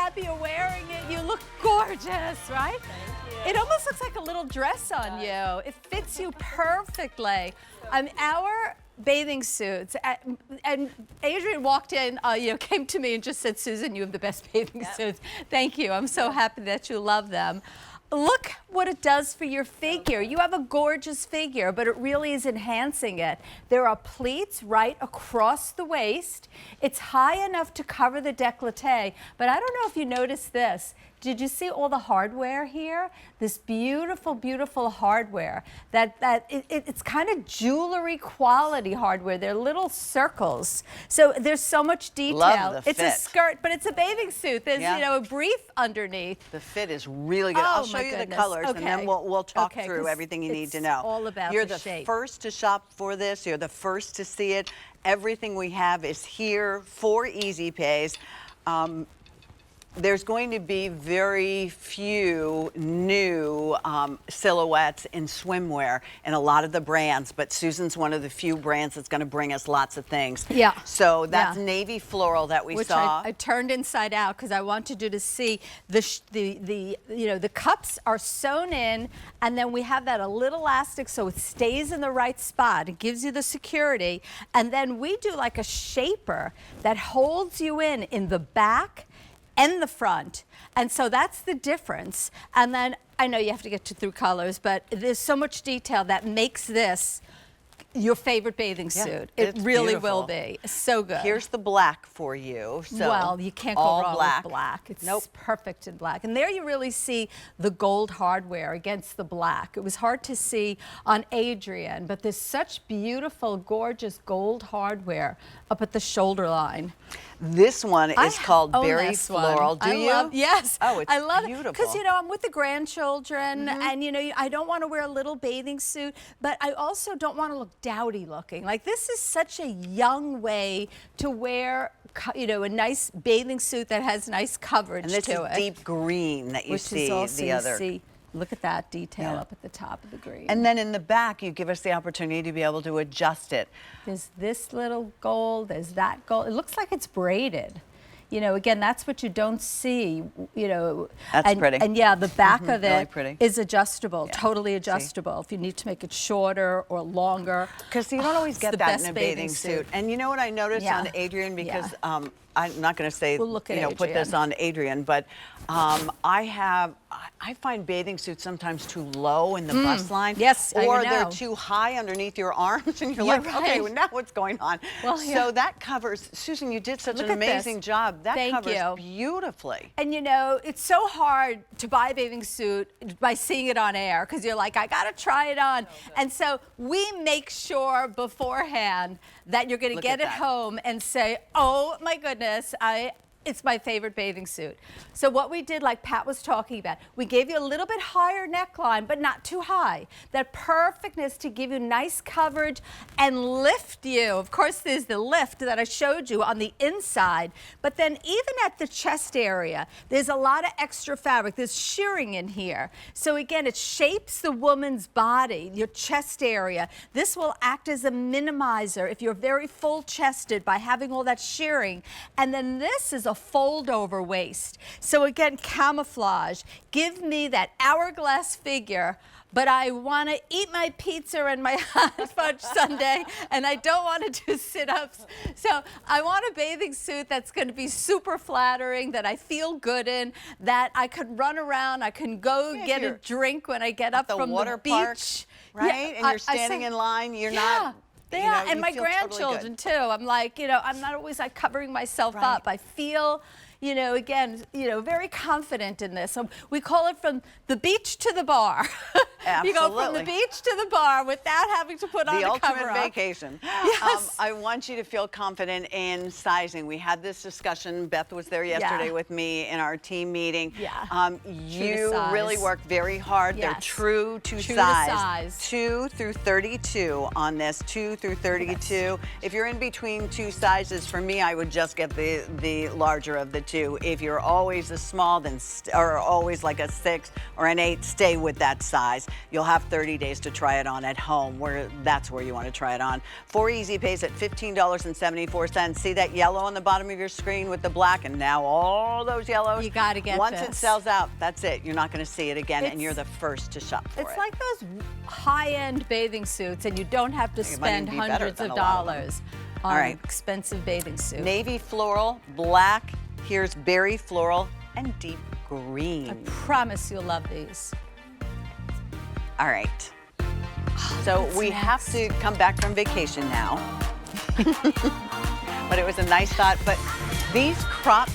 happy you're wearing it. You look gorgeous, right? Thank you. It almost looks like a little dress on you. It fits you perfectly. Our bathing suits, and Adrian walked in, came to me and just said, Susan, you have the best bathing suits. Thank you. I'm so happy that you love them. Look what it does for your figure. You have a gorgeous figure, but it really is enhancing it. There are pleats right across the waist. It's high enough to cover the décolleté, but I don't know if you noticed this. Did you see all the hardware here? This beautiful, beautiful hardware. It's kind of jewelry quality hardware. They're little circles. So there's so much detail. Love the it's fit. a skirt, but it's a bathing suit. There's a brief underneath. The fit is really good. I'll show you the colors, and then we'll talk through everything you need to know. All about You're the the shape. first to shop for this. You're the first to see it. Everything we have is here for Easy Pays. There's going to be very few new silhouettes in swimwear in a lot of the brands, but Susan's one of the few brands that's going to bring us lots of things. Yeah. So that's navy floral that we saw. I turned inside out because I wanted you to see the cups are sewn in, and then we have that a little elastic so it stays in the right spot. It gives you the security, and then we do like a shaper that holds you in the back and the front, and so that's the difference. And then I know you have to get through colors, but there's so much detail that makes this your favorite bathing suit. It really will be. So good. Here's the black for you. So well, you can't go wrong with black. It's perfect in black. And there you really see the gold hardware against the black. It was hard to see on Adrian, but there's such beautiful, gorgeous gold hardware up at the shoulder line. This one is called Berry Floral. Do you? Yes. Oh, it's I love beautiful. Because, I'm with the grandchildren, and, I don't want to wear a little bathing suit, but I also don't want to look dowdy looking. Like, this is such a young way to wear, a nice bathing suit that has nice coverage to it. And this is deep green that you see the other. Look at that detail up at the top of the green. And then in the back, you give us the opportunity to be able to adjust it. There's this little gold, there's that gold. It looks like it's braided. Again, that's what you don't see, That's pretty. And yeah, the back of it really is adjustable, totally adjustable. If you need to make it shorter or longer. Because you don't always get that in a bathing suit. And you know what I noticed on Adrian, because I'm not going to say, put this on Adrian, but I find bathing suits sometimes too low in the bust line. Yes, or they're too high underneath your arms, and you're like, okay, well, now what's going on? Well, so that covers, Susan, you did such an amazing job. That covers beautifully. And it's so hard to buy a bathing suit by seeing it on air, because you're like, I got to try it on. And so we make sure beforehand that you're going to get it home and say, oh my goodness, it's my favorite bathing suit. So what we did, like Pat was talking about, we gave you a little bit higher neckline, but not too high. That perfectness to give you nice coverage and lift you. Of course, there's the lift that I showed you on the inside, but then even at the chest area, there's a lot of extra fabric. There's shearing in here. So again, it shapes the woman's body, your chest area. This will act as a minimizer if you're very full-chested by having all that shearing. And then this is a fold-over waist. So again, camouflage. Give me that hourglass figure, but I want to eat my pizza and my hot fudge sundae, and I don't want to do sit-ups. So I want a bathing suit that's going to be super flattering, that I feel good in, that I could run around, I can go get a drink when I get up from the beach. Right? And you're standing in line, you're not... Yeah, and my grandchildren too. I'm like, I'm not always like covering myself up. I feel, again, very confident in this. So we call it from the beach to the bar. You go from the beach to the bar without having to put on a cover-up. The ultimate vacation. Yes. I want you to feel confident in sizing. We had this discussion. Beth was there yesterday with me in our team meeting. Yeah. You really work very hard. They're true to size. 2 through 32 on this. 2 through 32. If you're in between two sizes, for me, I would just get the larger of the 2. If you're always a small, then or always like a 6 or an 8, stay with that size. You'll have 30 days to try it on at home, that's where you want to try it on. 4 easy pays at $15.74. See that yellow on the bottom of your screen with the black, and now all those yellows? You got to get Once this. it sells out, that's it. You're not going to see it again, and you're the first to shop for it. It's like those high-end bathing suits, and you don't have to spend hundreds of dollars on expensive bathing suit. Navy floral, black, here's berry floral, and deep green. I promise you'll love these. All right. So we have to come back from vacation now. But it was a nice thought. But these crop